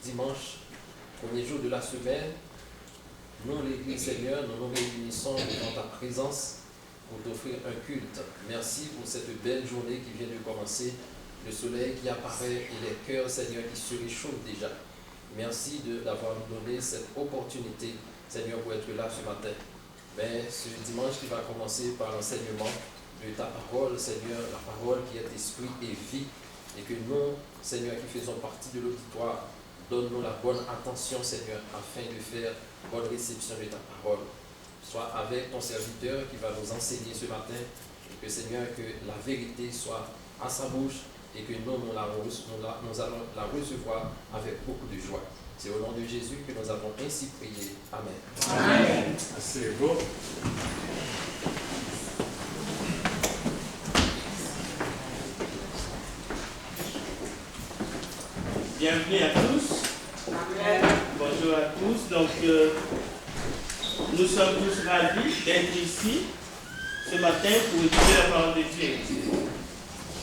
dimanche, premier jour de la semaine, nous, l'Église Seigneur, nous nous réunissons devant ta présence pour t'offrir un culte. Merci pour cette belle journée qui vient de commencer, le soleil qui apparaît et les cœurs, Seigneur, qui se réchauffent déjà. Merci d'avoir nous donné cette opportunité, Seigneur, pour être là ce matin. Mais ce dimanche qui va commencer par l'enseignement de ta parole, Seigneur, la parole qui est esprit et vie, et que nous, Seigneur, qui faisons partie de l'auditoire, donne-nous la bonne attention, Seigneur, afin de faire bonne réception de ta parole. Sois avec ton serviteur qui va nous enseigner ce matin, et que, Seigneur, que la vérité soit à sa bouche, et que nous allons la recevoir avec beaucoup de joie. C'est au nom de Jésus que nous avons ainsi prié. Amen. Amen. C'est beau. Bienvenue à tous. Amen. Bonjour à tous. Donc, nous sommes tous ravis d'être ici ce matin pour écouter la parole de Dieu.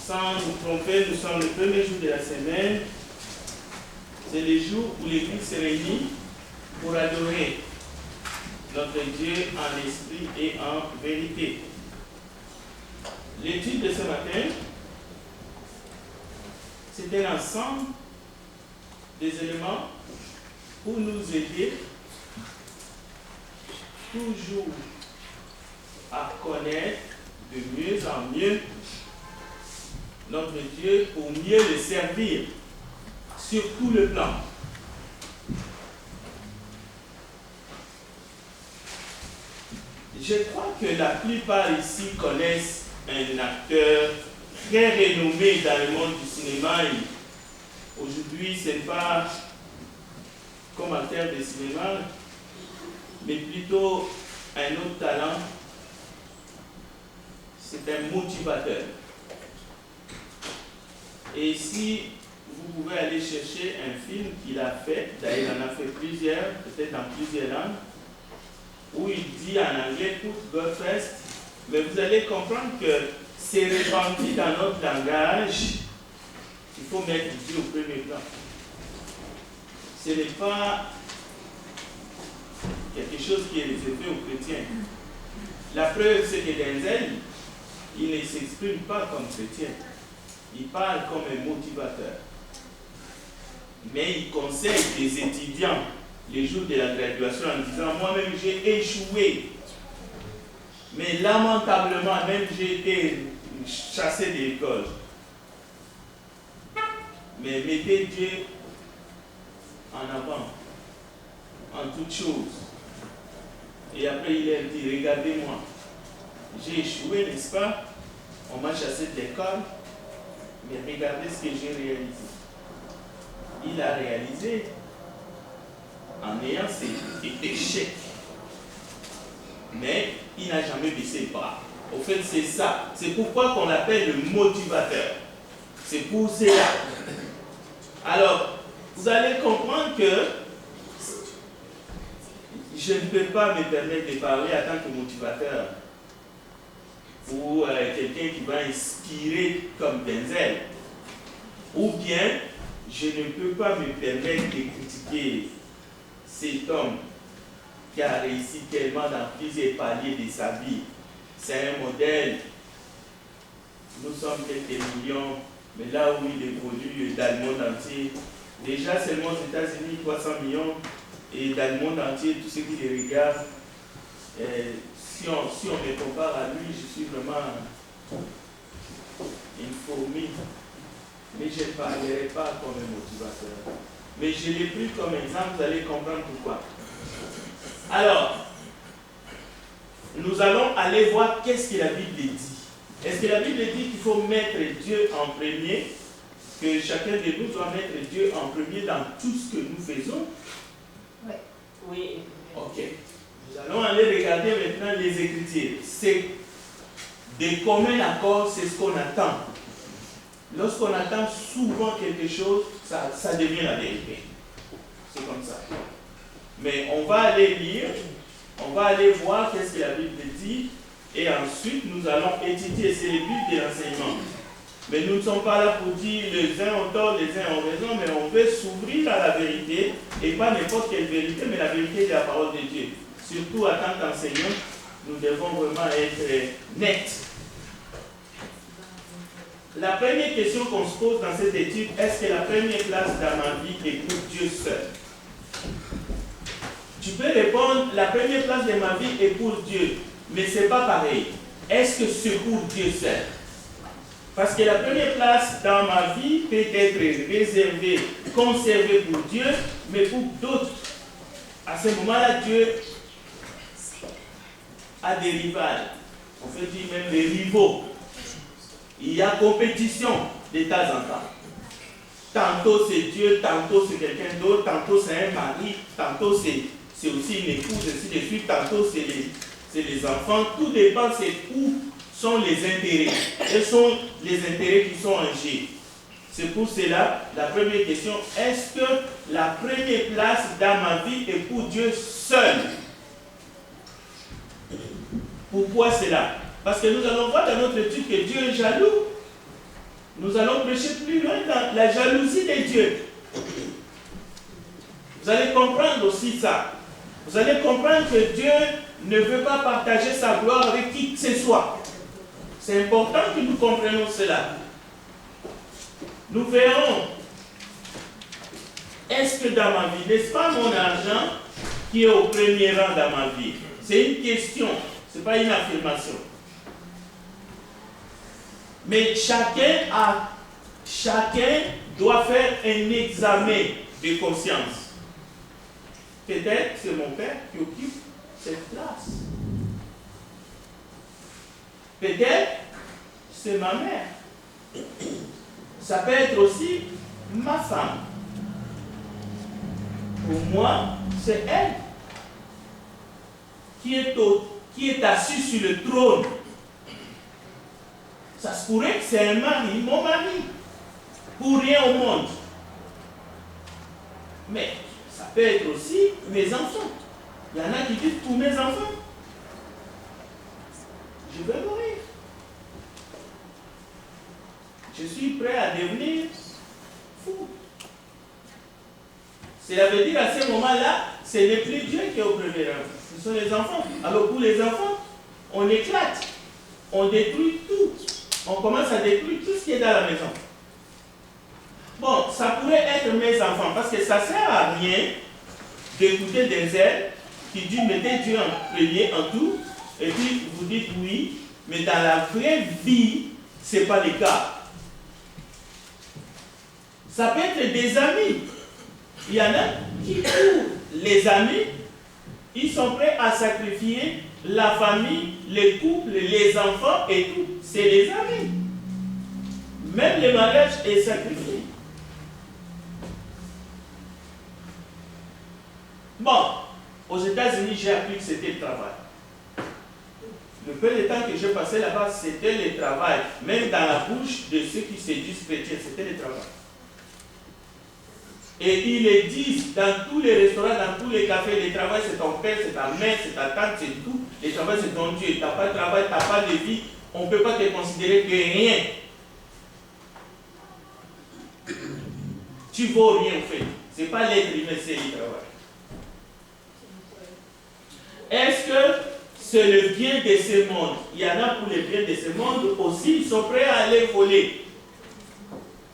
Sans nous tromper, nous sommes le premier jour de la semaine. C'est le jour où l'Église se réunit pour adorer notre Dieu en esprit et en vérité. L'étude de ce matin, c'est un ensemble des éléments pour nous aider toujours à connaître de mieux en mieux notre Dieu pour mieux le servir sur tout le plan. Je crois que la plupart ici connaissent un acteur très renommé dans le monde du cinéma. Aujourd'hui, ce n'est pas comme acteur de cinéma, mais plutôt un autre talent. C'est un motivateur. Et si vous pouvez aller chercher un film qu'il a fait, d'ailleurs il en a fait plusieurs, peut-être dans plusieurs langues, où il dit en anglais Put God first, mais vous allez comprendre que c'est répandu dans notre langage. Il faut mettre Dieu au premier plan. Ce n'est pas quelque chose qui est réservé aux chrétiens. La preuve, c'est que Denzel, il ne s'exprime pas comme chrétien. Il parle comme un motivateur. Mais il conseille des étudiants les jours de la graduation en disant « Moi-même, j'ai échoué. Mais lamentablement, même j'ai été chassé de l'école. Mais mettez Dieu en avant, en toutes choses. » Et après, il leur dit « Regardez-moi, j'ai échoué, n'est-ce pas? On m'a chassé de l'école. Mais regardez ce que j'ai réalisé. » Il a réalisé en ayant ses échecs. Mais il n'a jamais baissé le bras. Au fait, c'est ça. C'est pourquoi qu'on l'appelle le motivateur. C'est pour cela. Alors, vous allez comprendre que je ne peux pas me permettre de parler en tant que motivateur ou quelqu'un qui va inspirer comme Denzel. Ou bien, je ne peux pas me permettre de critiquer cet homme qui a réussi tellement dans plusieurs paliers de sa vie. C'est un modèle. Nous sommes quelques millions, mais là où il évolue dans le monde entier, déjà seulement aux États-Unis, 300 millions, et dans le monde entier, tous ceux qui les regardent, si on me compare à lui, je suis vraiment une fourmi. Mais je ne parlerai pas comme un motivateur. Mais je l'ai pris comme exemple, vous allez comprendre pourquoi. Alors, nous allons aller voir qu'est-ce que la Bible dit. Est-ce que la Bible dit qu'il faut mettre Dieu en premier, que chacun de nous doit mettre Dieu en premier dans tout ce que nous faisons? Oui. Oui. Ok. Nous allons aller regarder maintenant les Écritures. C'est de commun accord, c'est ce qu'on attend. Lorsqu'on attend souvent quelque chose, ça devient la vérité. C'est comme ça. Mais on va aller lire, on va aller voir qu'est-ce que la Bible dit, et ensuite nous allons étudier. C'est le but de l'enseignement. Mais nous ne sommes pas là pour dire les uns ont tort, les uns ont raison, mais on veut s'ouvrir à la vérité, et pas n'importe quelle vérité, mais la vérité de la parole de Dieu. Surtout en tant qu'enseignants, nous devons vraiment être nets. La première question qu'on se pose dans cette étude, est-ce que la première place dans ma vie est pour Dieu seul? Tu peux répondre, la première place de ma vie est pour Dieu, mais ce n'est pas pareil. Est-ce que c'est pour Dieu seul? Parce que la première place dans ma vie peut être réservée, conservée pour Dieu, mais pour d'autres. À ce moment-là, Dieu a des rivales. On peut dire même des rivaux. Il y a compétition de temps en temps. Tantôt c'est Dieu, tantôt c'est quelqu'un d'autre, tantôt c'est un mari, tantôt c'est aussi une épouse, ainsi de suite, tantôt c'est les enfants. Tout dépend c'est où sont les intérêts. Quels sont les intérêts qui sont en jeu? C'est pour cela, la première question, est-ce que la première place dans ma vie est pour Dieu seul? Pourquoi cela? Parce que nous allons voir dans notre étude que Dieu est jaloux. Nous allons prêcher plus loin dans la jalousie de Dieu. Vous allez comprendre aussi ça. Vous allez comprendre que Dieu ne veut pas partager sa gloire avec qui que ce soit. C'est important que nous comprenions cela. Nous verrons, est-ce que dans ma vie, n'est-ce pas mon argent qui est au premier rang dans ma vie? C'est une question, ce n'est pas une affirmation. Mais chacun doit faire un examen de conscience. Peut-être c'est mon père qui occupe cette place. Peut-être c'est ma mère. Ça peut être aussi ma femme. Pour moi, c'est elle qui est assise sur le trône. Ça se pourrait que c'est un mari, mon mari, pour rien au monde. Mais ça peut être aussi mes enfants. Il y en a qui disent pour mes enfants. Je vais mourir. Je suis prêt à devenir fou. Cela veut dire à ce moment-là, ce n'est plus Dieu qui est au premier rang. Ce sont les enfants. Alors pour les enfants, on éclate. On détruit tout. On commence à détruire tout ce qui est dans la maison. Bon, ça pourrait être mes enfants, parce que ça ne sert à rien d'écouter des ailes qui disent mettez Dieu en premier, en tout, et puis vous dites oui, mais dans la vraie vie, ce n'est pas le cas. Ça peut être des amis. Il y en a qui, pour les amis, ils sont prêts à sacrifier la famille, les couples, les enfants et tout. C'est les amis. Même le mariage est sacrifié. Bon, aux États-Unis, j'ai appris que c'était le travail. Le peu de temps que j'ai passé là-bas, c'était le travail. Même dans la bouche de ceux qui se disent chrétiens, c'était le travail. Et ils le disent dans tous les restaurants, dans tous les cafés, le travail c'est ton père, c'est ta mère, c'est ta tante, c'est tout. Le travail c'est ton Dieu. Tu n'as pas de travail, tu n'as pas de vie, on ne peut pas te considérer que rien. Tu ne vaux rien en fait. Ce n'est pas l'être humain, c'est le travail. Est-ce que c'est le bien de ce monde? Il y en a pour le bien de ce monde aussi, ils sont prêts à aller voler.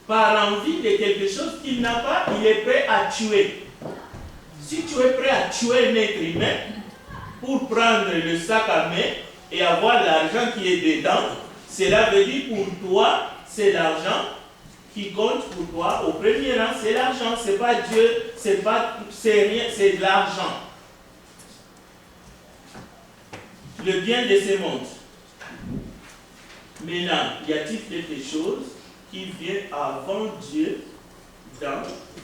Par envie de quelque chose qu'il n'a pas, il est prêt à tuer. Si tu es prêt à tuer un être humain pour prendre le sac à main et avoir l'argent qui est dedans, cela veut dire pour toi, c'est l'argent qui compte pour toi. Au premier rang, c'est l'argent, c'est pas Dieu, c'est rien, c'est de l'argent. Le bien de ce monde. Maintenant, y a-t-il quelque chose qui vient avant Dieu dans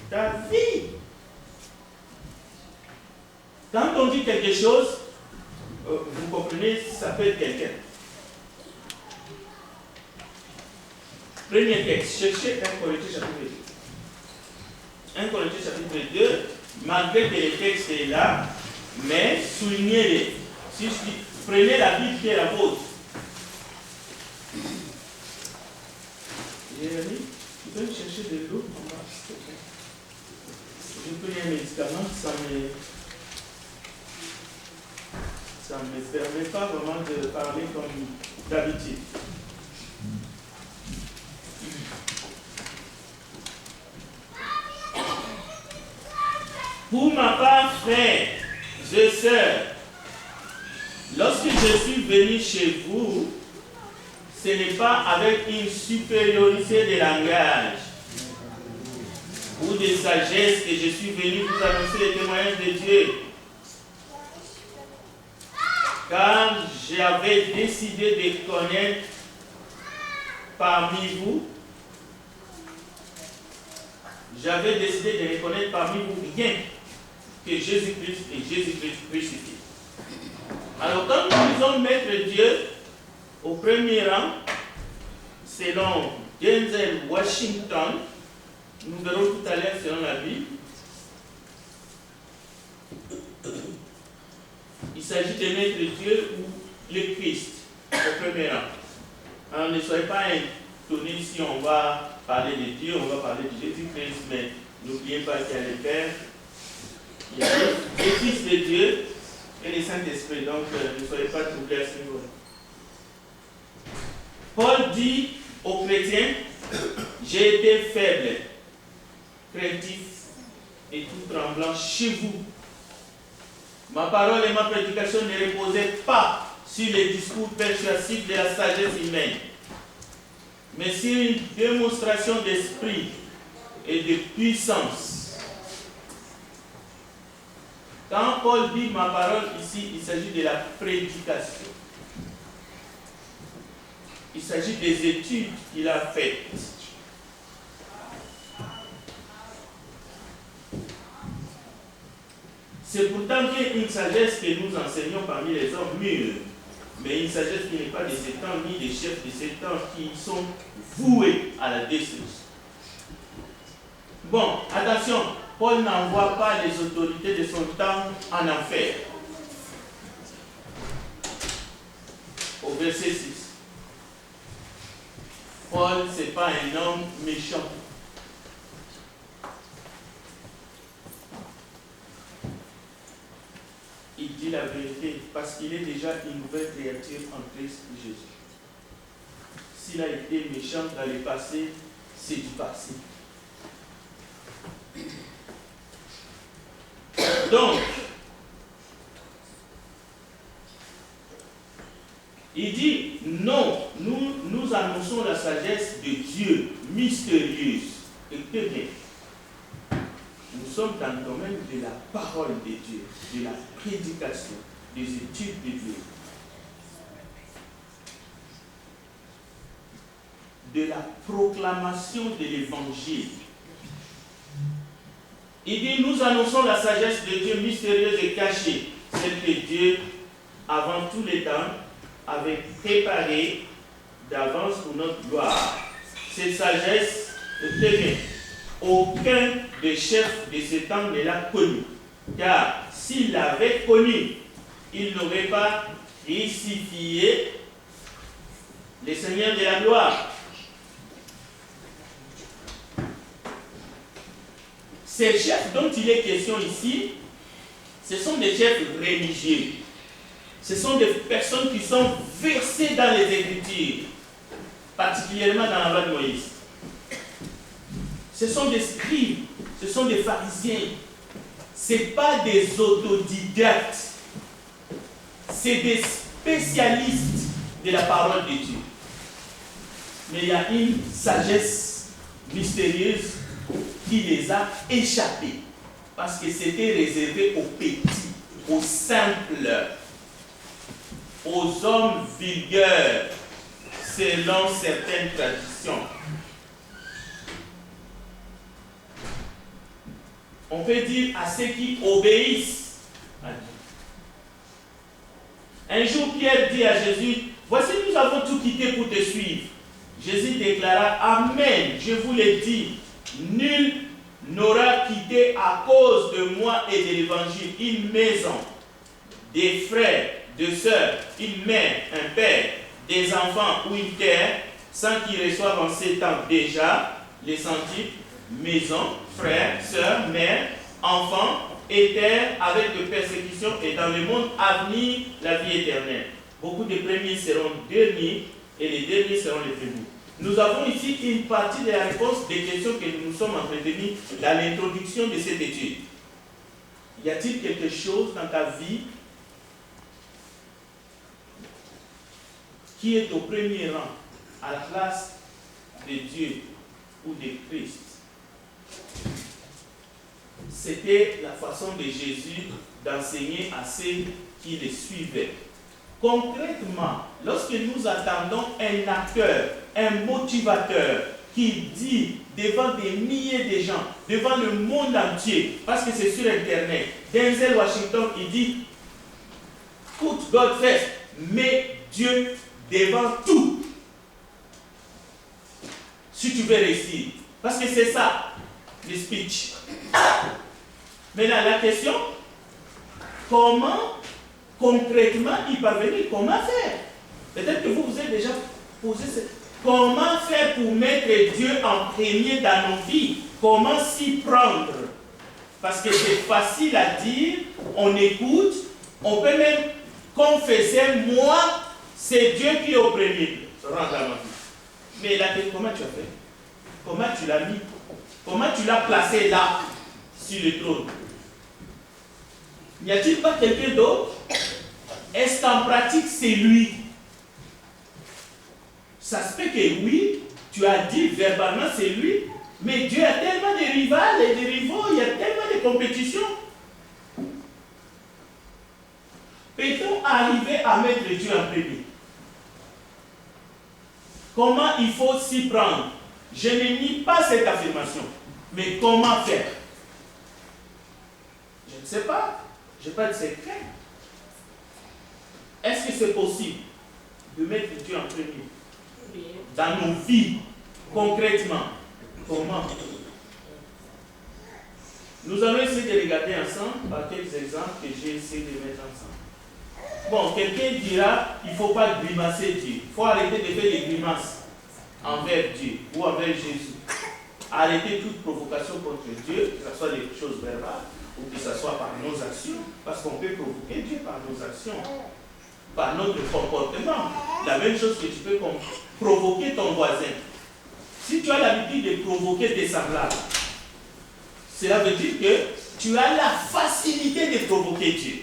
ta vie? Quand on dit quelque chose, vous comprenez, ça peut être quelqu'un. Premier texte, cherchez 1 Corinthiens chapitre 2. 1 Corinthiens chapitre 2, malgré que le texte est là, mais soulignez-les. Si je dis, prenez la Bible qui est la vôtre. chercher de l'eau pour moi, s'il te plaît. J'ai pris un médicament, ça ne me permet pas vraiment de parler comme d'habitude. Pour ma part, frères et sœurs, lorsque je suis venu chez vous, ce n'est pas avec une supériorité de langage ou de sagesse que je suis venu vous annoncer les témoignages de Dieu. Car j'avais décidé de connaître parmi vous, rien que Jésus-Christ et Jésus-Christ crucifié. Alors quand nous disons mettre Dieu au premier rang, selon Denzel Washington, nous verrons tout à l'heure selon la Bible, il s'agit de mettre Dieu ou le Christ au premier rang. Alors ne soyez pas étonnés si on va parler de Dieu, on va parler de Jésus-Christ, mais n'oubliez pas qu'il y a le Père, il y a le Fils de Dieu et le Saint-Esprit. Donc ne soyez pas troublés à ce niveau. Paul dit aux chrétiens, j'ai été faible, craintif et tout tremblant chez vous. Ma parole et ma prédication ne reposaient pas sur les discours persuasifs de la sagesse humaine, mais sur une démonstration d'esprit et de puissance. Quand Paul dit ma parole ici, il s'agit de la prédication. Il s'agit des études qu'il a faites. C'est pourtant une sagesse que nous enseignons parmi les hommes mûrs, mais une sagesse qui n'est pas de ces temps, ni des chefs de ces temps qui sont voués à la destruction. Bon, attention, Paul n'envoie pas les autorités de son temps en enfer. Au verset 6. Paul, ce n'est pas un homme méchant. Il dit la vérité parce qu'il est déjà une nouvelle créature en Christ Jésus. S'il a été méchant dans le passé, c'est du passé. Donc, il dit non, nous annonçons la sagesse de Dieu mystérieuse. Écoutez bien. Nous sommes dans le domaine de la parole de Dieu, de la prédication, des études de Dieu, de la proclamation de l'évangile. Il dit, nous annonçons la sagesse de Dieu mystérieuse et cachée, celle que Dieu, avant tous les temps, avait préparée d'avance pour notre gloire. Cette sagesse, écoutez bien, aucun des chefs de ce temps ne l'a connue. Car s'il l'avait connue, il n'aurait pas crucifié le Seigneur de la gloire. Ces chefs dont il est question ici, ce sont des chefs religieux. Ce sont des personnes qui sont versées dans les Écritures, particulièrement dans la loi de Moïse. Ce sont des scribes, ce sont des pharisiens. Ce n'est pas des autodidactes. C'est des spécialistes de la parole de Dieu. Mais il y a une sagesse mystérieuse qui les a échappés. Parce que c'était réservé aux petits, aux simples, aux hommes vulgaires, selon certaines traditions. On peut dire à ceux qui obéissent à Dieu. Un jour, Pierre dit à Jésus, voici, nous avons tout quitté pour te suivre. Jésus déclara, Amen, je vous le dis, nul n'aura quitté à cause de moi et de l'évangile une maison, des frères, des sœurs, une mère, un père, des enfants ou une terre, sans qu'ils reçoivent en ces temps déjà les centipes, maison, frères, sœurs, mères, enfants et terres avec de persécutions et dans le monde à venir la vie éternelle. Beaucoup de premiers seront derniers et les derniers seront les premiers. Nous avons ici une partie de la réponse des questions que nous nous sommes entretenues dans l'introduction de cette étude. Y a-t-il quelque chose dans ta vie qui est au premier rang, à la place de Dieu ou de Christ? C'était la façon de Jésus d'enseigner à ceux qui le suivaient. Concrètement, lorsque nous attendons un acteur, un motivateur qui dit devant des milliers de gens, devant le monde entier, parce que c'est sur Internet, Denzel Washington, il dit « Put God first », mets Dieu devant tout. Si tu veux réussir. Parce que c'est ça, le speech. Maintenant, la question, comment concrètement y parvenir? Comment faire? Peut-être que vous vous êtes déjà posé cette... Comment faire pour mettre Dieu en premier dans nos vies? Comment s'y prendre? Parce que c'est facile à dire, on écoute, on peut même confesser, moi, c'est Dieu qui est au premier. Mais la question, comment tu as fait? Comment tu l'as mis? Comment tu l'as placé là, sur le trône? N'y a-t-il pas quelqu'un d'autre? Est-ce qu'en pratique, c'est lui? Ça se fait que oui, tu as dit verbalement c'est lui, mais Dieu a tellement de rivales et de rivaux, il y a tellement de compétitions. Peut-on arriver à mettre Dieu en premier? Comment il faut s'y prendre? Je ne nie pas cette affirmation, mais comment faire? Je ne sais pas, je n'ai pas de secret. Est-ce que c'est possible de mettre Dieu en premier? Dans nos vies, concrètement, comment? Nous allons essayer de regarder ensemble par quelques exemples que j'ai essayé de mettre ensemble. Bon, quelqu'un dira, il ne faut pas grimacer Dieu. Il faut arrêter de faire des grimaces envers Dieu ou envers Jésus. Arrêter toute provocation contre Dieu, que ce soit des choses verbales ou que ce soit par nos actions, parce qu'on peut provoquer Dieu par nos actions, par notre comportement. La même chose que tu peux provoquer ton voisin. Si tu as l'habitude de provoquer tes semblables, cela veut dire que tu as la facilité de provoquer Dieu.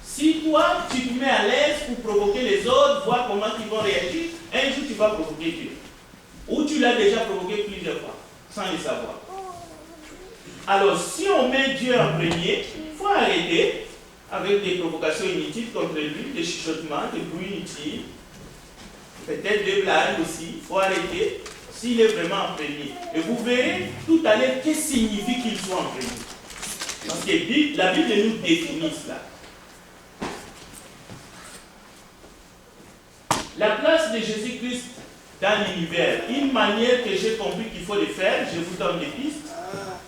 Si toi, tu te mets à l'aise pour provoquer les autres, voir comment ils vont réagir, un jour tu vas provoquer Dieu. Ou tu l'as déjà provoqué plusieurs fois, sans le savoir. Alors, si on met Dieu en premier, il faut arrêter avec des provocations inutiles contre lui, des chuchotements, des bruits inutiles, peut-être des blagues aussi, il faut arrêter s'il est vraiment en premier. Et vous verrez tout à l'heure qu'est-ce que signifie qu'il soit en premier. Parce que la Bible nous définit cela. La place de Jésus-Christ dans l'univers, une manière que j'ai compris qu'il faut le faire, je vous donne des pistes,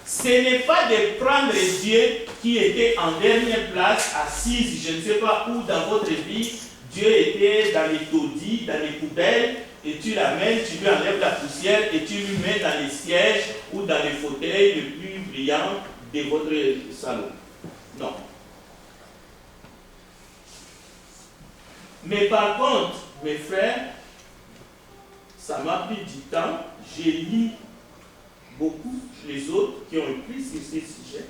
ce n'est pas de prendre Dieu qui était en dernière place, assise, je ne sais pas où dans votre vie, Dieu était dans les taudis, dans les poubelles, et tu l'amènes, tu lui enlèves la poussière et tu lui mets dans les sièges ou dans les fauteuils les plus brillants de votre salon. Non. Mais par contre, mes frères, ça m'a pris du temps, j'ai lu beaucoup les autres qui ont écrit sur ces sujets.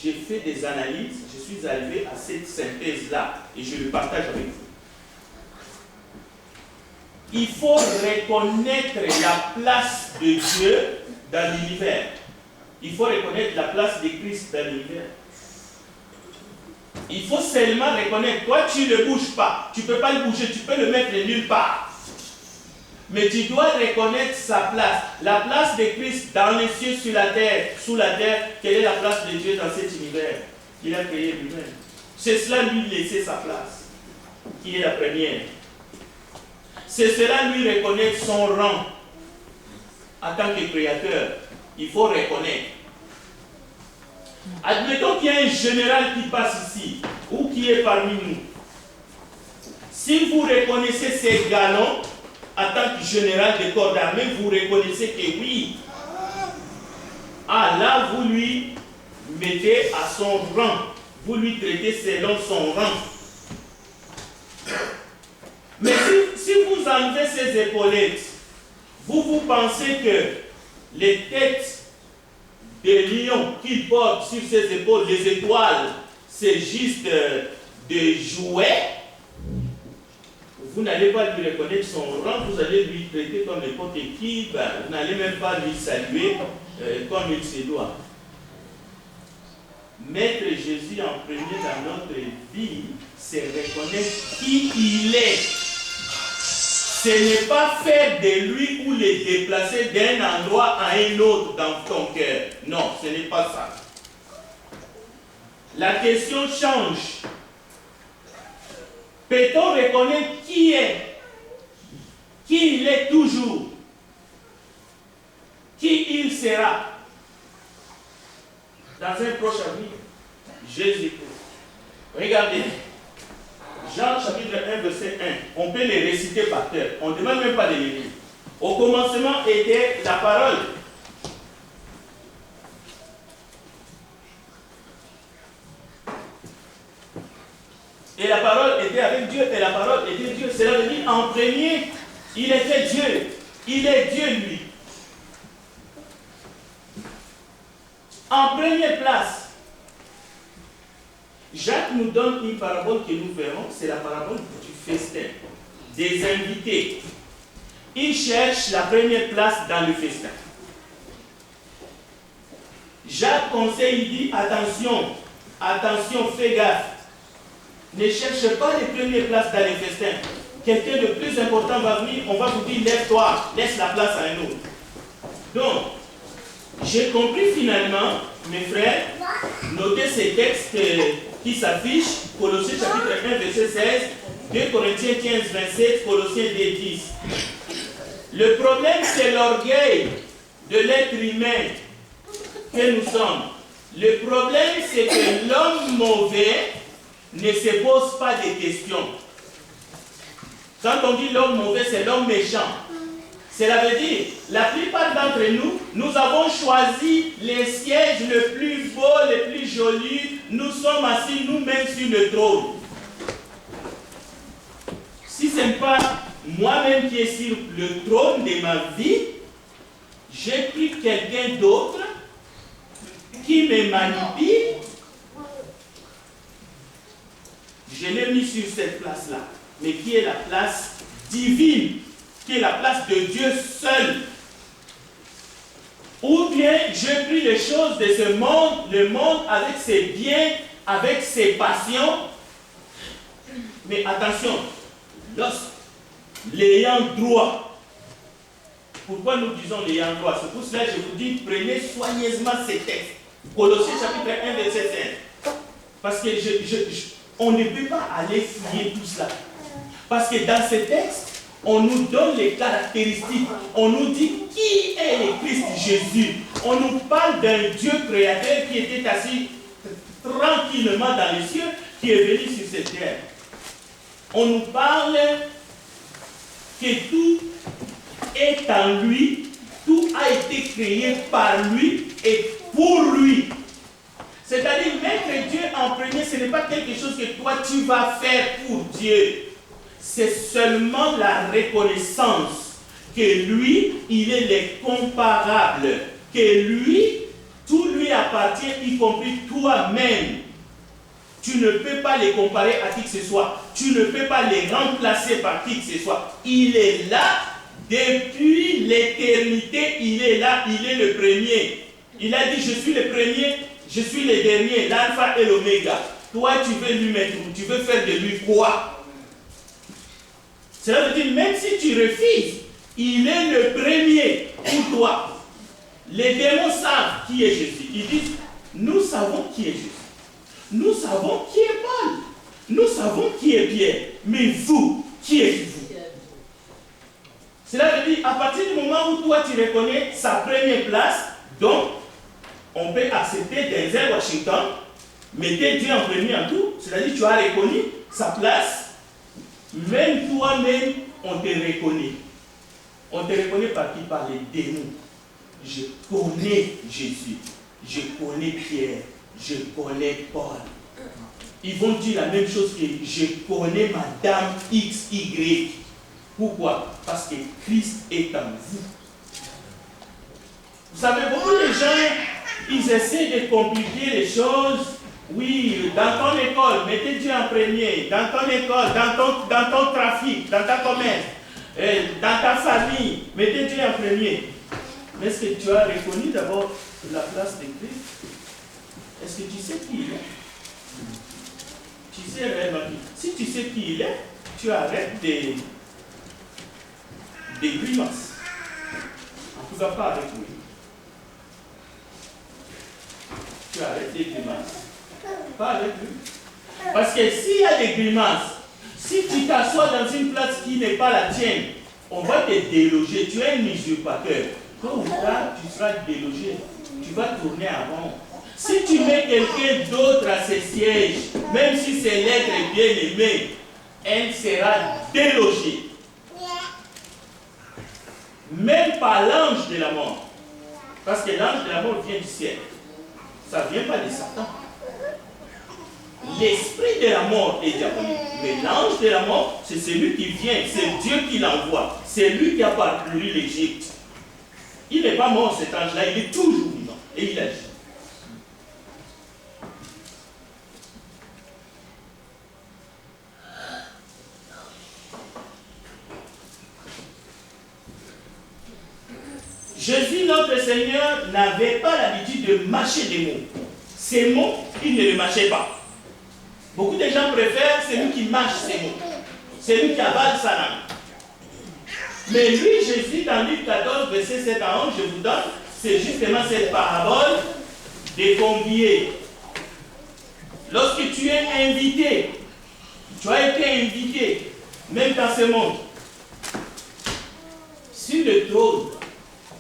J'ai fait des analyses, je suis arrivé à cette synthèse-là et je le partage avec vous. Il faut reconnaître la place de Dieu dans l'univers. Il faut reconnaître la place de Christ dans l'univers. Il faut seulement reconnaître, toi tu ne le bouges pas, tu ne peux pas le bouger, tu peux le mettre nulle part. Mais tu dois reconnaître sa place, la place de Christ dans les cieux, sur la terre, sous la terre. Quelle est la place de Dieu dans cet univers qu'il a créé lui-même? C'est cela lui laisser sa place, qui est la première. C'est cela lui reconnaître son rang en tant que créateur. Il faut reconnaître. Admettons qu'il y a un général qui passe ici, ou qui est parmi nous. Si vous reconnaissez ces galons, en tant que général des corps d'armée, vous reconnaissez que oui. Ah là, vous lui mettez à son rang. Vous lui traitez selon son rang. Mais si vous enlevez ces épaulettes, vous pensez que les têtes des lions qu'il porte sur ses épaules, les étoiles, c'est juste des jouets, vous n'allez pas lui reconnaître son rang, vous allez lui traiter comme n'importe qui, vous n'allez même pas lui saluer comme il se doit. Mettre Jésus en premier dans notre vie, c'est reconnaître qui il est. Ce n'est pas faire de lui ou le déplacer d'un endroit à un autre dans ton cœur. Non, ce n'est pas ça. La question change. Peut-on reconnaître qui il est toujours, qui il sera dans un proche avenir? Jésus-Christ. Regardez. Jean chapitre 1, verset 1. On peut les réciter par cœur. On ne demande même pas de les lire. Au commencement était la parole. Et la parole était avec Dieu, et la parole était Dieu. Cela veut dire en premier, il était Dieu. Il est Dieu, lui. En première place, Jacques nous donne une parabole que nous verrons, c'est la parabole du festin, des invités. Il cherche la première place dans le festin. Jacques conseille, il dit, attention, attention, fais gaffe. Ne cherche pas les premières places dans les festins. Quelqu'un de plus important va venir, on va vous dire, lève-toi, laisse la place à un autre. Donc, j'ai compris finalement, mes frères, notez ces textes qui s'affichent, Colossiens chapitre 1, verset 16, 2 Corinthiens 15, 27, Colossiens 2, 10. Le problème, c'est l'orgueil de l'être humain que nous sommes. Le problème, c'est que l'homme mauvais ne se pose pas de questions. Quand on dit l'homme mauvais, c'est l'homme méchant. Cela veut dire, la plupart d'entre nous, nous avons choisi les sièges les plus beaux, les plus jolis. Nous sommes assis nous-mêmes sur le trône. Si ce n'est pas moi-même qui est sur le trône de ma vie, j'ai pris quelqu'un d'autre qui me manipule. Je l'ai mis sur cette place-là, mais qui est la place divine, qui est la place de Dieu seul. Ou bien j'ai pris les choses de ce monde, le monde avec ses biens, avec ses passions. Mais attention, l'ayant droit. Pourquoi nous disons l'ayant droit? C'est pour cela que je vous dis, prenez soigneusement ces textes. Colossiens chapitre 1, verset 5. Parce que on ne peut pas aller fouiller tout cela. Parce que dans ces textes, on nous donne les caractéristiques. On nous dit qui est le Christ Jésus. On nous parle d'un Dieu créateur qui était assis tranquillement dans les cieux, qui est venu sur cette terre. On nous parle que tout est en lui, tout a été créé par lui et pour lui. C'est-à-dire, mettre Dieu en premier, ce n'est pas quelque chose que toi tu vas faire pour Dieu. C'est seulement la reconnaissance que lui, il est l'incomparable, que lui, tout lui appartient, y compris toi-même. Tu ne peux pas les comparer à qui que ce soit. Tu ne peux pas les remplacer par qui que ce soit. Il est là depuis l'éternité, il est là, il est le premier. Il a dit, je suis le premier, je suis le dernier, l'alpha et l'oméga. Toi, tu veux lui mettre, tu veux faire de lui quoi? Cela veut dire, même si tu refuses, il est le premier pour toi. Les démons savent qui est Jésus. Ils disent, nous savons qui est Jésus. Nous savons qui est Paul. Nous savons qui est Pierre. Mais vous, qui êtes-vous? Cela veut dire, à partir du moment où toi tu reconnais sa première place, donc, on peut accepter Denzel Washington, mettez Dieu en premier en tout, c'est-à-dire tu as reconnu sa place, même toi-même, on te reconnaît. On te reconnaît par qui? Par les démons. Je connais Jésus. Je connais Pierre. Je connais Paul. Ils vont dire la même chose que je connais Madame XY. Pourquoi? Parce que Christ est en vous. Vous savez, beaucoup de gens, ils essaient de compliquer les choses. Oui, dans ton école, mettez Dieu en premier. Dans ton école, dans ton trafic, dans ta commerce, dans ta famille, mettez Dieu en premier. Mais est-ce que tu as reconnu d'abord la place de Christ? Est-ce que tu sais qui il est? Tu sais réellement qui? Si tu sais qui il est, tu arrêtes des grimaces. En tout cas, pas avec lui. Tu arrêtes des grimaces. Pas avec lui. Parce que s'il y a des grimaces, si tu t'assois dans une place qui n'est pas la tienne, on va te déloger. Tu es un usurpateur. Tôt ou tard, tu seras délogé. Tu vas tourner avant. Si tu mets quelqu'un d'autre à ses sièges, même si c'est l'être bien-aimé, elle sera délogée. Même par l'ange de la mort. Parce que l'ange de la mort vient du ciel. Ça ne vient pas de Satan. L'esprit de la mort est diabolique. Mais l'ange de la mort, c'est celui qui vient. C'est Dieu qui l'envoie. C'est lui qui a parcouru l'Égypte. Il n'est pas mort, cet ange-là. Il est toujours vivant. Et il agit. Jésus, notre Seigneur, n'avait pas l'habitude de mâcher des mots. Ces mots, il ne les mâchait pas. Beaucoup de gens préfèrent celui qui mâche ses mots. Celui qui avale sa langue. Mais lui, Jésus, dans Luc 14, verset 7 à 11, je vous donne, c'est justement cette parabole des conviés. Lorsque tu es invité, tu as été invité, même dans ce monde, sur le trône,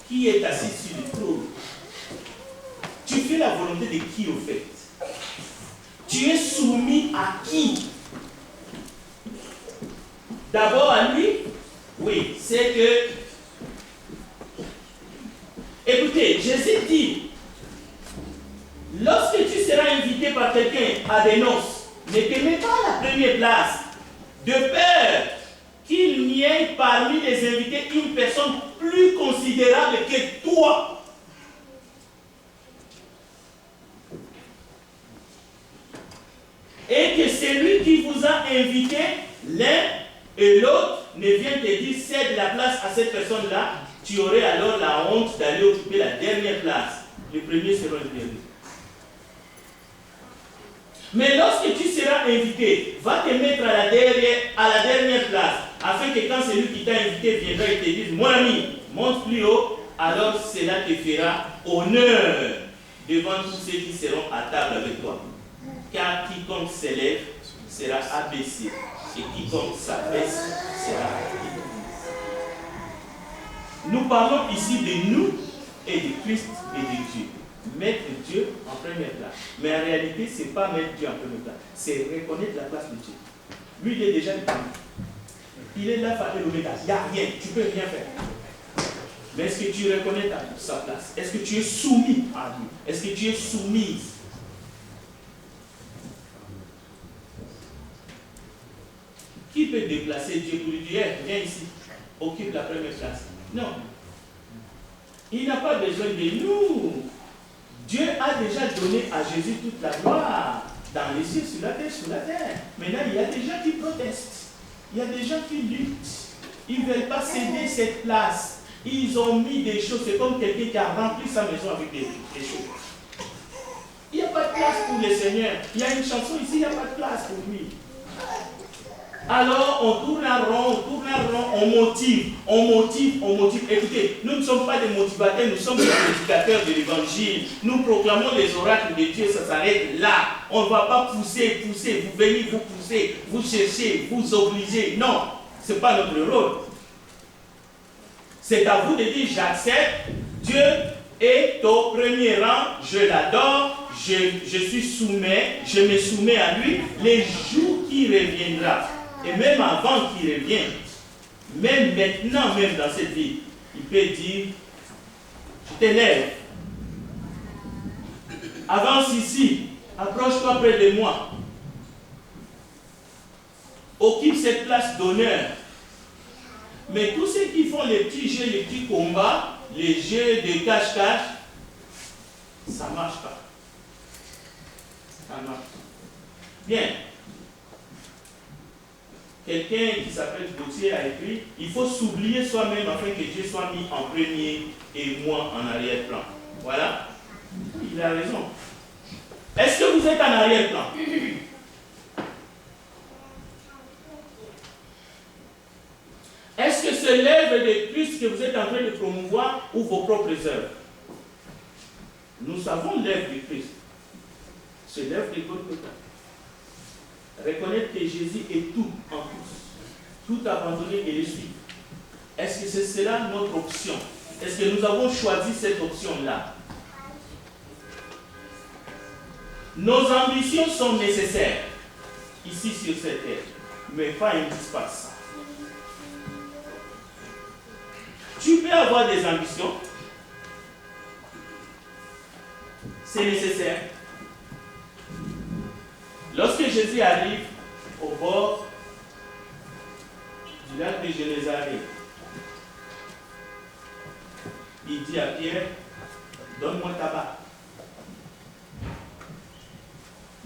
qui est assis sur le trône? Tu fais la volonté de qui au fait? Tu es soumis à qui? D'abord à lui? Oui, c'est que... Écoutez, Jésus dit, lorsque tu seras invité par quelqu'un à des noces, ne te mets pas à la première place, de peur qu'il n'y ait parmi les invités une personne plus considérable que toi. Et que celui qui vous a invité, l'un et l'autre, ne vienne te dire cède la place à cette personne-là, tu aurais alors la honte d'aller occuper la dernière place. Le premier sera le dernier. Mais lorsque tu seras invité, va te mettre à la dernière place, afin que quand celui qui t'a invité viendra et te dise, mon ami, monte plus haut, alors cela te fera honneur devant tous ceux qui seront à table avec toi. Car quiconque s'élève sera abaissé, et quiconque s'abaisse sera élevé. Nous parlons ici de nous et de Christ et de Dieu. Mettre Dieu en première place. Mais en réalité, ce n'est pas mettre Dieu en première place. C'est reconnaître la place de Dieu. Lui, il est déjà le premier. Il est là, Father l'Oméga. Il n'y a rien. Tu ne peux rien faire. Mais est-ce que tu reconnais sa place? Est-ce que tu es soumis à lui? Est-ce que tu es soumise? Qui peut déplacer Dieu pour lui dire, viens ici, occupe la première place? Non. Il n'a pas besoin de nous. Dieu a déjà donné à Jésus toute la gloire dans les cieux, sur la terre. Maintenant, il y a des gens qui protestent. Il y a des gens qui luttent. Ils ne veulent pas céder cette place. Ils ont mis des choses. C'est comme quelqu'un qui a rempli sa maison avec des choses. Il n'y a pas de place pour le Seigneur. Il y a une chanson ici, il n'y a pas de place pour lui. Alors, on tourne en rond, on motive. Écoutez, nous ne sommes pas des motivateurs, nous sommes des prédicateurs de l'évangile. Nous proclamons les oracles de Dieu, ça s'arrête là. On ne va pas pousser. Vous venez vous pousser, vous cherchez, vous obligez. Non, ce n'est pas notre rôle. C'est à vous de dire, j'accepte, Dieu est au premier rang, je l'adore, je suis soumis, je me soumets à lui, les jours qui reviendra. Et même avant qu'il revienne, même maintenant, même dans cette vie, il peut dire, je t'élève. Avance ici, approche-toi près de moi. Occupe cette place d'honneur. Mais tous ceux qui font les petits jeux, les petits combats, les jeux de cache-cache, ça ne marche pas. Ça marche pas. Bien. Quelqu'un qui s'appelle Gauthier a écrit, il faut s'oublier soi-même afin que Dieu soit mis en premier et moi en arrière-plan. Voilà. Il a raison. Est-ce que vous êtes en arrière-plan? Est-ce que c'est l'œuvre de Christ que vous êtes en train de promouvoir ou vos propres œuvres? Nous savons l'œuvre de Christ. C'est l'œuvre de Golgotha. Reconnaître que Jésus est tout en tous. Tout abandonner et le suivre. Est-ce que c'est cela notre option? Est-ce que nous avons choisi cette option-là? Nos ambitions sont nécessaires ici sur cette terre, mais pas indispensables. Tu peux avoir des ambitions, c'est nécessaire. Lorsque Jésus arrive au bord du lac de Génézareth, il dit à Pierre, donne-moi ta barque.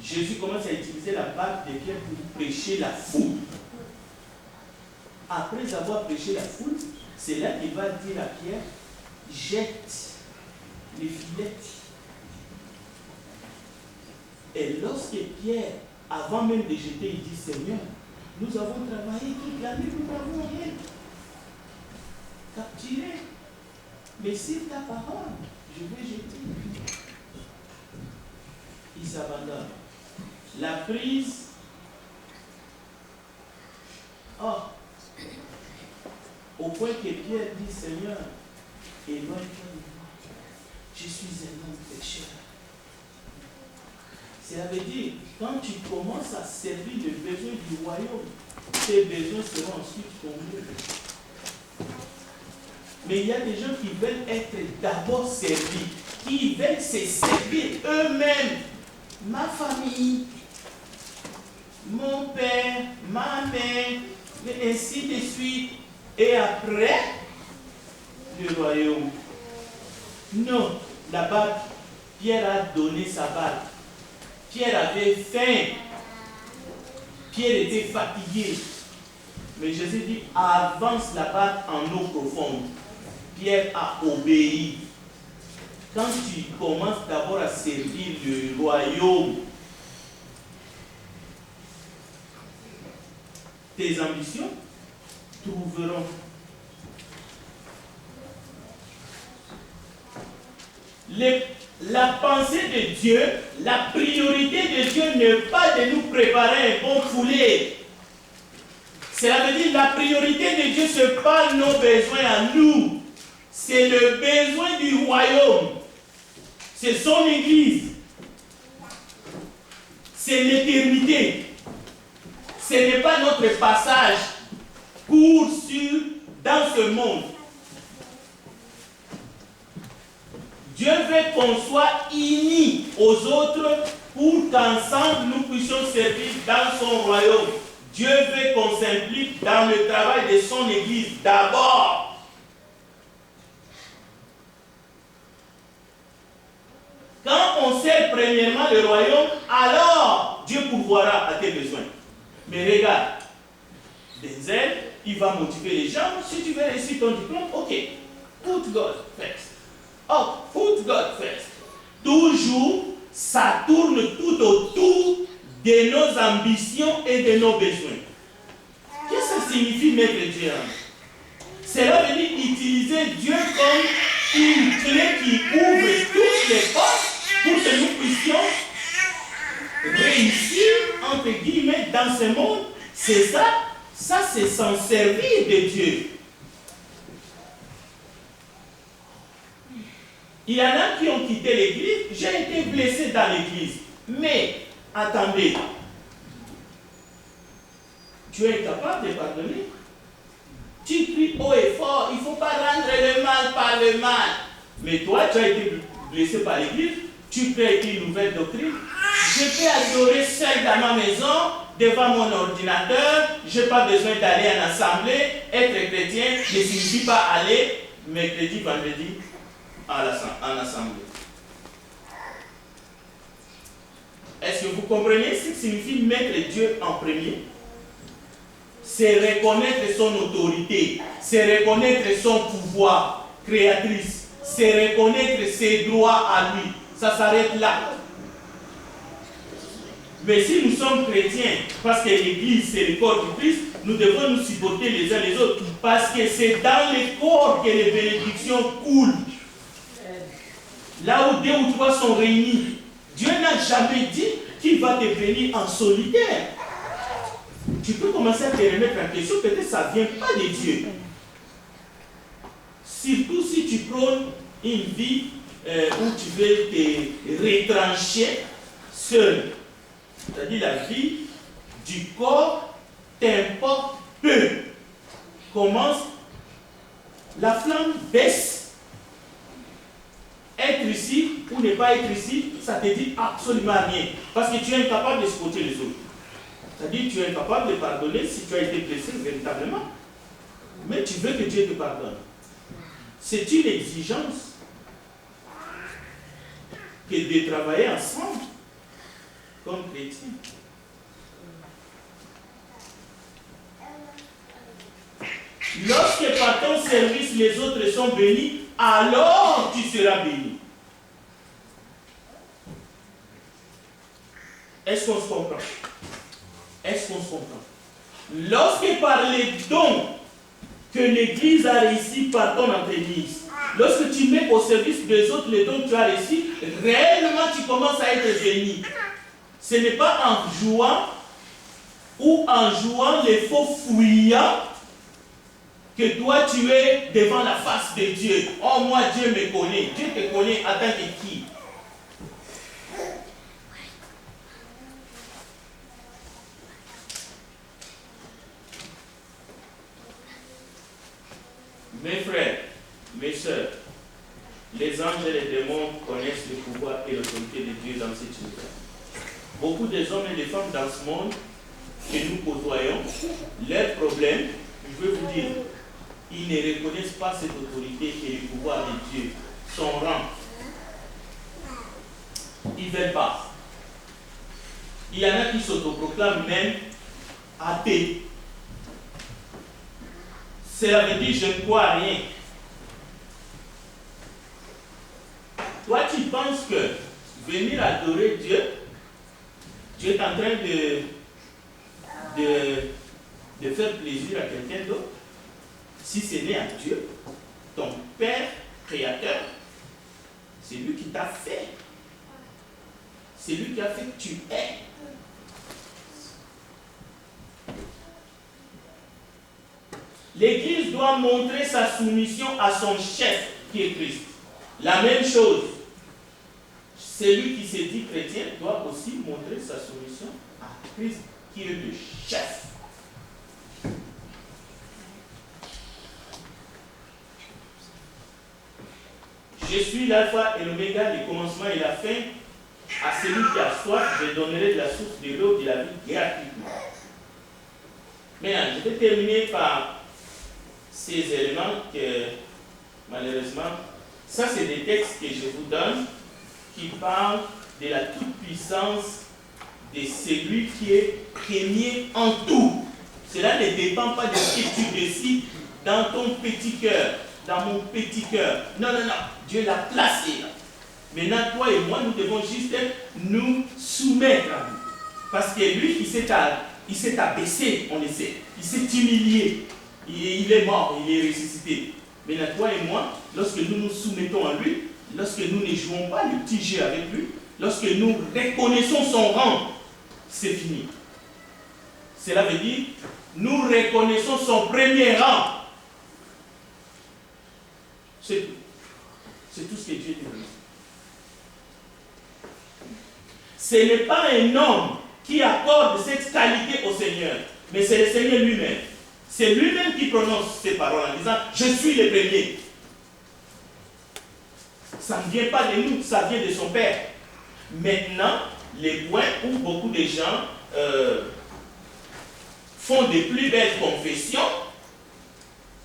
Jésus commence à utiliser la barque de Pierre pour prêcher la foule. Après avoir prêché la foule, c'est là qu'il va dire à Pierre, jette les filets. Et lorsque Pierre, avant même de jeter, il dit, Seigneur, nous avons travaillé toute la nuit, nous n'avons rien capturé. Mais sur ta parole, je vais jeter. Il s'abandonne. La prise. Au point que Pierre dit, Seigneur, éloigne-toi de moi. Je suis un homme pécheur. Cela veut dire, quand tu commences à servir les besoins du royaume, tes besoins seront ensuite comblés. Mais il y a des gens qui veulent être d'abord servis, qui veulent se servir eux-mêmes. Ma famille, mon père, ma mère, et ainsi de suite. Et après, le royaume. Non, la barque, Pierre a donné sa barque. Pierre avait faim. Pierre était fatigué. Mais Jésus dit, avance la barque en eau profonde. Pierre a obéi. Quand tu commences d'abord à servir le royaume, tes ambitions trouveront. La pensée de Dieu, la priorité de Dieu n'est pas de nous préparer un bon poulet. Cela veut dire la priorité de Dieu, ce n'est pas nos besoins à nous. C'est le besoin du royaume. C'est son Église. C'est l'éternité. Ce n'est pas notre passage court dans ce monde. Dieu veut qu'on soit unis aux autres pour qu'ensemble nous puissions servir dans son royaume. Dieu veut qu'on s'implique dans le travail de son Église d'abord. Quand on sert premièrement le royaume, alors Dieu pourvoira à tes besoins. Mais regarde, Denzel, il va motiver les gens. Si tu veux réussir ton diplôme, ok, put God first. Oh, put God first. Toujours, ça tourne tout autour de nos ambitions et de nos besoins. Qu'est-ce que ça signifie mettre Dieu en nous? Cela veut dire utiliser Dieu comme une clé qui ouvre toutes les portes pour que nous puissions réussir, entre guillemets, dans ce monde. C'est ça. Ça, c'est s'en servir de Dieu. Il y en a qui ont quitté l'église. J'ai été blessé dans l'église. Mais, attendez. Tu es capable de pardonner. Tu cries haut et fort, il ne faut pas rendre le mal par le mal. Mais toi, tu as été blessé par l'église, tu peux être une nouvelle doctrine. Je peux adorer seul dans ma maison, devant mon ordinateur, je n'ai pas besoin d'aller en assemblée. Être chrétien ne signifie pas aller mercredi, vendredi en assemblée. Est-ce que vous comprenez ce que signifie mettre Dieu en premier? C'est reconnaître son autorité, c'est reconnaître son pouvoir créatrice, c'est reconnaître ses droits à lui. Ça s'arrête là. Mais si nous sommes chrétiens, parce que l'Église c'est le corps du Christ, nous devons nous supporter les uns les autres, parce que c'est dans le corps que les bénédictions coulent. Là où deux ou trois sont réunis, Dieu n'a jamais dit qu'il va te bénir en solitaire. Tu peux commencer à te remettre en question, peut-être que ça ne vient pas de Dieu. Surtout si tu prônes une vie où tu veux te retrancher seul. C'est-à-dire la vie du corps t'importe peu. Commence, la flamme baisse. Être ici ou ne pas être ici, ça te dit absolument rien. Parce que tu es incapable de supporter les autres. C'est-à-dire que tu es incapable de pardonner si tu as été blessé véritablement. Mais tu veux que Dieu te pardonne. C'est une exigence que de travailler ensemble comme chrétiens. Lorsque par ton service les autres sont bénis, alors tu seras béni. Est-ce qu'on se comprend? Est-ce qu'on se comprend? Lorsque par les dons que l'Église a réussi par ton entreprise, lorsque tu mets au service des autres les dons que tu as réussi, réellement tu commences à être béni. Ce n'est pas en jouant ou en jouant les faux fuyants que toi tu es devant la face de Dieu. Oh, moi Dieu me connaît. Dieu te connaît en tant que qui? Mes frères, mes sœurs, les anges et les démons connaissent le pouvoir et l'autorité de Dieu dans cet univers. Beaucoup des hommes et des femmes dans ce monde que nous côtoyons, leurs problèmes, je veux vous dire, ils ne reconnaissent pas cette autorité et le pouvoir de Dieu, son rang. Ils ne veulent pas. Il y en a qui s'autoproclament même athées. Cela veut dire je ne crois à rien. Toi, tu penses que venir adorer Dieu, tu es en train de faire plaisir à quelqu'un d'autre? Si c'est né à Dieu, ton Père créateur, c'est lui qui t'a fait. C'est lui qui a fait que tu es. L'Église doit montrer sa soumission à son chef qui est Christ. La même chose, celui qui se dit chrétien doit aussi montrer sa soumission à Christ qui est le chef. Je suis l'alpha et l'oméga, le commencement et la fin. À celui qui a soif, je donnerai de la source de l'eau de la vie gratuitement. Maintenant, je vais terminer par ces éléments que, malheureusement, ça c'est des textes que je vous donne qui parlent de la toute-puissance de celui qui est premier en tout. Cela ne dépend pas de ce que tu décides dans ton petit cœur, dans mon petit cœur. Non, non, non, Dieu l'a placé là. Maintenant, toi et moi, nous devons juste nous soumettre à lui. Parce que lui, il s'est abaissé, on le sait. Il s'est humilié. Il est mort, il est ressuscité. Maintenant, toi et moi, lorsque nous nous soumettons à lui, lorsque nous ne jouons pas le petit jeu avec lui, lorsque nous reconnaissons son rang, c'est fini. Cela veut dire, nous reconnaissons son premier rang. C'est tout. C'est tout ce que Dieu dit. Ce n'est pas un homme qui accorde cette qualité au Seigneur, mais c'est le Seigneur lui-même. C'est lui-même qui prononce ces paroles en disant « Je suis le premier ». Ça ne vient pas de nous, ça vient de son Père. Maintenant, les points où beaucoup de gens font des plus belles confessions,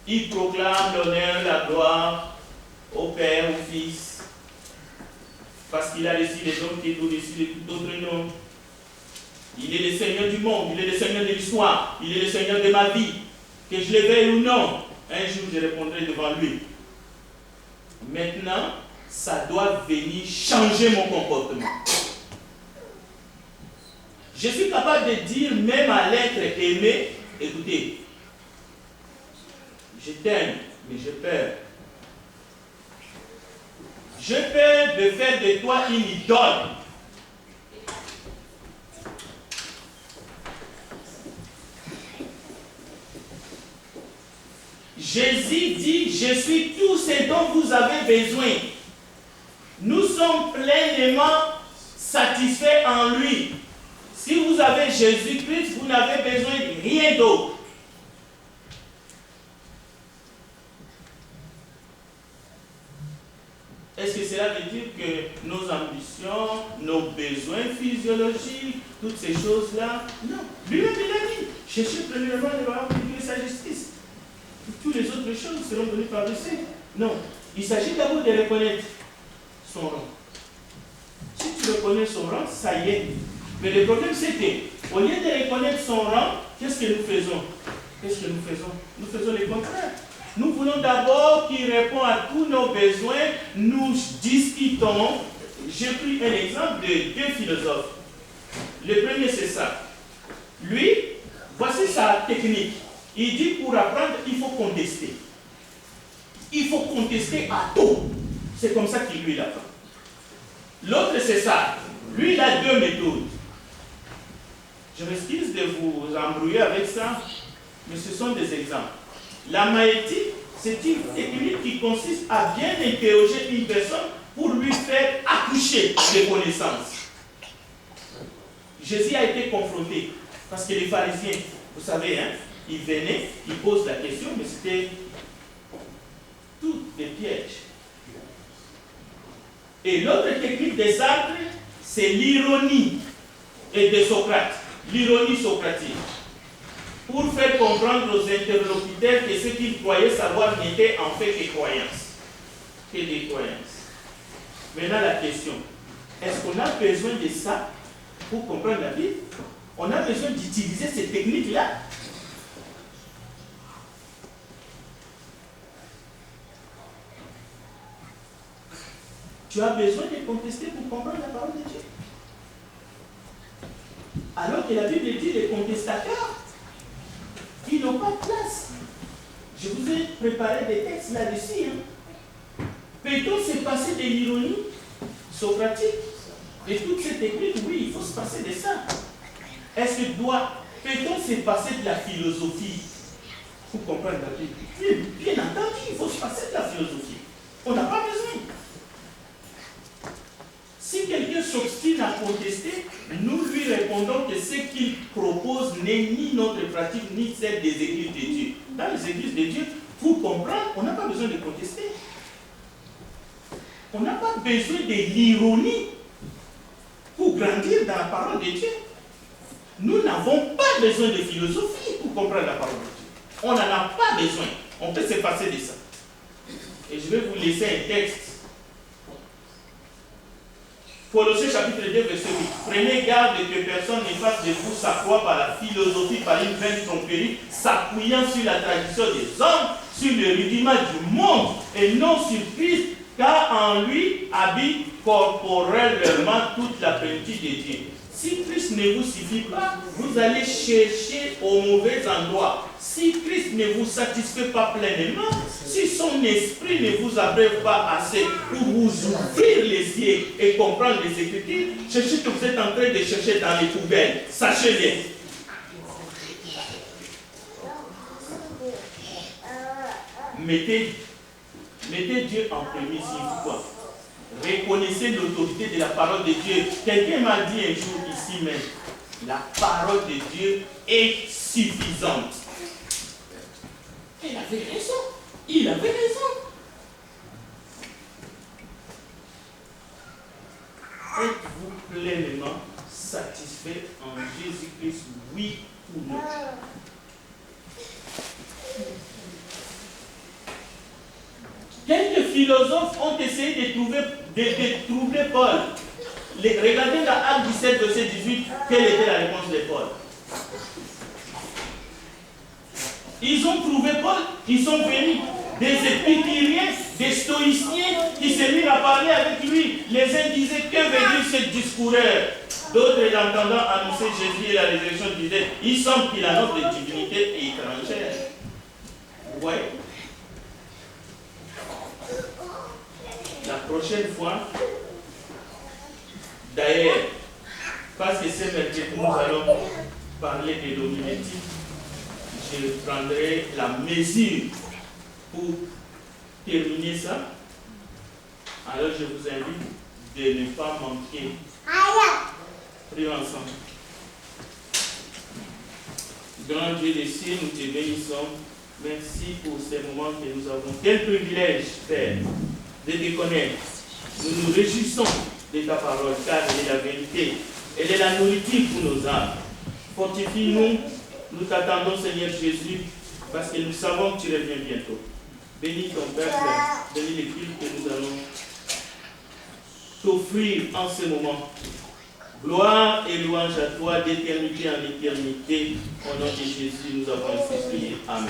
ils proclament l'honneur, la gloire au Père, au Fils, parce qu'il a reçu les dons qui nous reçu d'autres noms. Il est le Seigneur du monde, il est le Seigneur de l'histoire, il est le Seigneur de ma vie. Que je l'éveille ou non, un jour je répondrai devant lui. Maintenant, ça doit venir changer mon comportement. Je suis capable de dire, même à l'être aimé, écoutez, je t'aime, mais j'ai peur. J'ai peur de faire de toi une idole. Jésus dit, je suis tout ce dont vous avez besoin. Nous sommes pleinement satisfaits en lui. Si vous avez Jésus-Christ, vous n'avez besoin de rien d'autre. Est-ce que cela veut dire que nos ambitions, nos besoins physiologiques, toutes ces choses-là? Non. Lui-même, il a dit, cherchez premièrement le royaume de Dieu et sa justice. Toutes les autres choses seront données par-dessus. Non. Il s'agit d'abord de reconnaître son rang. Si tu reconnais son rang, ça y est. Mais le problème, c'est qu'au lieu de reconnaître son rang, qu'est-ce que nous faisons? Qu'est-ce que nous faisons? Nous faisons le contraire. Nous voulons d'abord qu'il réponde à tous nos besoins. Nous discutons. J'ai pris un exemple de deux philosophes. Le premier, c'est ça. Lui, voici sa technique. Il dit pour apprendre, il faut contester. Il faut contester à tout. C'est comme ça qu'il lui apprend. L'autre, c'est ça. Lui, il a deux méthodes. Je m'excuse de vous embrouiller avec ça, mais ce sont des exemples. La maïeutique, c'est une technique qui consiste à bien interroger une personne pour lui faire accoucher des connaissances. Jésus a été confronté, parce que les pharisiens, vous savez, hein, ils venaient, ils posent la question, mais c'était tout des pièges. Et l'autre technique des arbres, c'est l'ironie et de Socrate, l'ironie socratique, pour faire comprendre aux interlocuteurs que ce qu'ils croyaient savoir n'était en fait que croyances, que des croyances. Maintenant la question, est-ce qu'on a besoin de ça pour comprendre la Bible? On a besoin d'utiliser ces techniques-là? Tu as besoin de contester pour comprendre la parole de Dieu. Alors que la Bible dit les contestateurs, ils n'ont pas de place. Je vous ai préparé des textes là-dessus. Hein. Peut-on se passer de l'ironie socratique? Et toutes ces techniques, oui, il faut se passer de ça. Est-ce que peut-on se passer de la philosophie pour comprendre la Bible? Bien entendu, il faut se passer de la philosophie. On n'a pas besoin. Si quelqu'un s'obstine à contester, nous lui répondons que ce qu'il propose n'est ni notre pratique, ni celle des églises de Dieu. Dans les églises de Dieu, pour comprendre, on n'a pas besoin de contester. On n'a pas besoin de l'ironie pour grandir dans la parole de Dieu. Nous n'avons pas besoin de philosophie pour comprendre la parole de Dieu. On n'en a pas besoin. On peut se passer de ça. Et je vais vous laisser un texte. Colossiens chapitre 2, verset 8. Prenez garde que personne ne fasse de vous sa foi par la philosophie, par une vaine tromperie, s'appuyant sur la tradition des hommes, sur le rudiment du monde, et non sur Christ, car en lui habite corporellement toute la plénitude de Dieu. Si Christ ne vous suffit pas, vous allez chercher au mauvais endroit. Si Christ ne vous satisfait pas pleinement, si son esprit ne vous abreuve pas assez pour vous ouvrir les yeux et comprendre les Écritures, cherchez que vous êtes en train de chercher dans les poubelles. Sachez-le. Mettez Dieu en premier, s'il vous plaît. Reconnaissez l'autorité de la parole de Dieu. Quelqu'un m'a dit un jour ici même, la parole de Dieu est suffisante. Elle avait raison. Il avait raison. Êtes-vous pleinement satisfait en Jésus-Christ, oui ou non? Quelques philosophes ont essayé de troubler Paul. Regardez dans Acte 17, verset 18, quelle était la réponse de Paul? Ils ont trouvé Paul, ils sont venus, des épicuriens, des stoïciens qui se mirent à parler avec lui. Les uns disaient, que veut dire ce discoureur? D'autres, l'entendant annoncer Jésus et la résurrection, disaient, il semble qu'il a notre divinité étrangère. Vous voyez? La prochaine fois, d'ailleurs, parce que c'est mercredi, nous allons parler des dominatifs, je prendrai la mesure pour terminer ça. Alors je vous invite de ne pas manquer. Prions ensemble. Grand Dieu des cieux, nous te bénissons. Merci pour ces moments que nous avons. Quel privilège, Père, de te connaître. Nous nous réjouissons de ta parole, car elle est la vérité. Elle est la nourriture pour nos âmes. Fortifie-nous. Nous t'attendons, Seigneur Jésus, parce que nous savons que tu reviens bientôt. Bénis ton peuple, bénis les culte que nous allons t'offrir en ce moment. Gloire et louange à toi d'éternité en éternité. Au nom de Jésus, nous avons ainsi prié. Amen.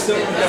So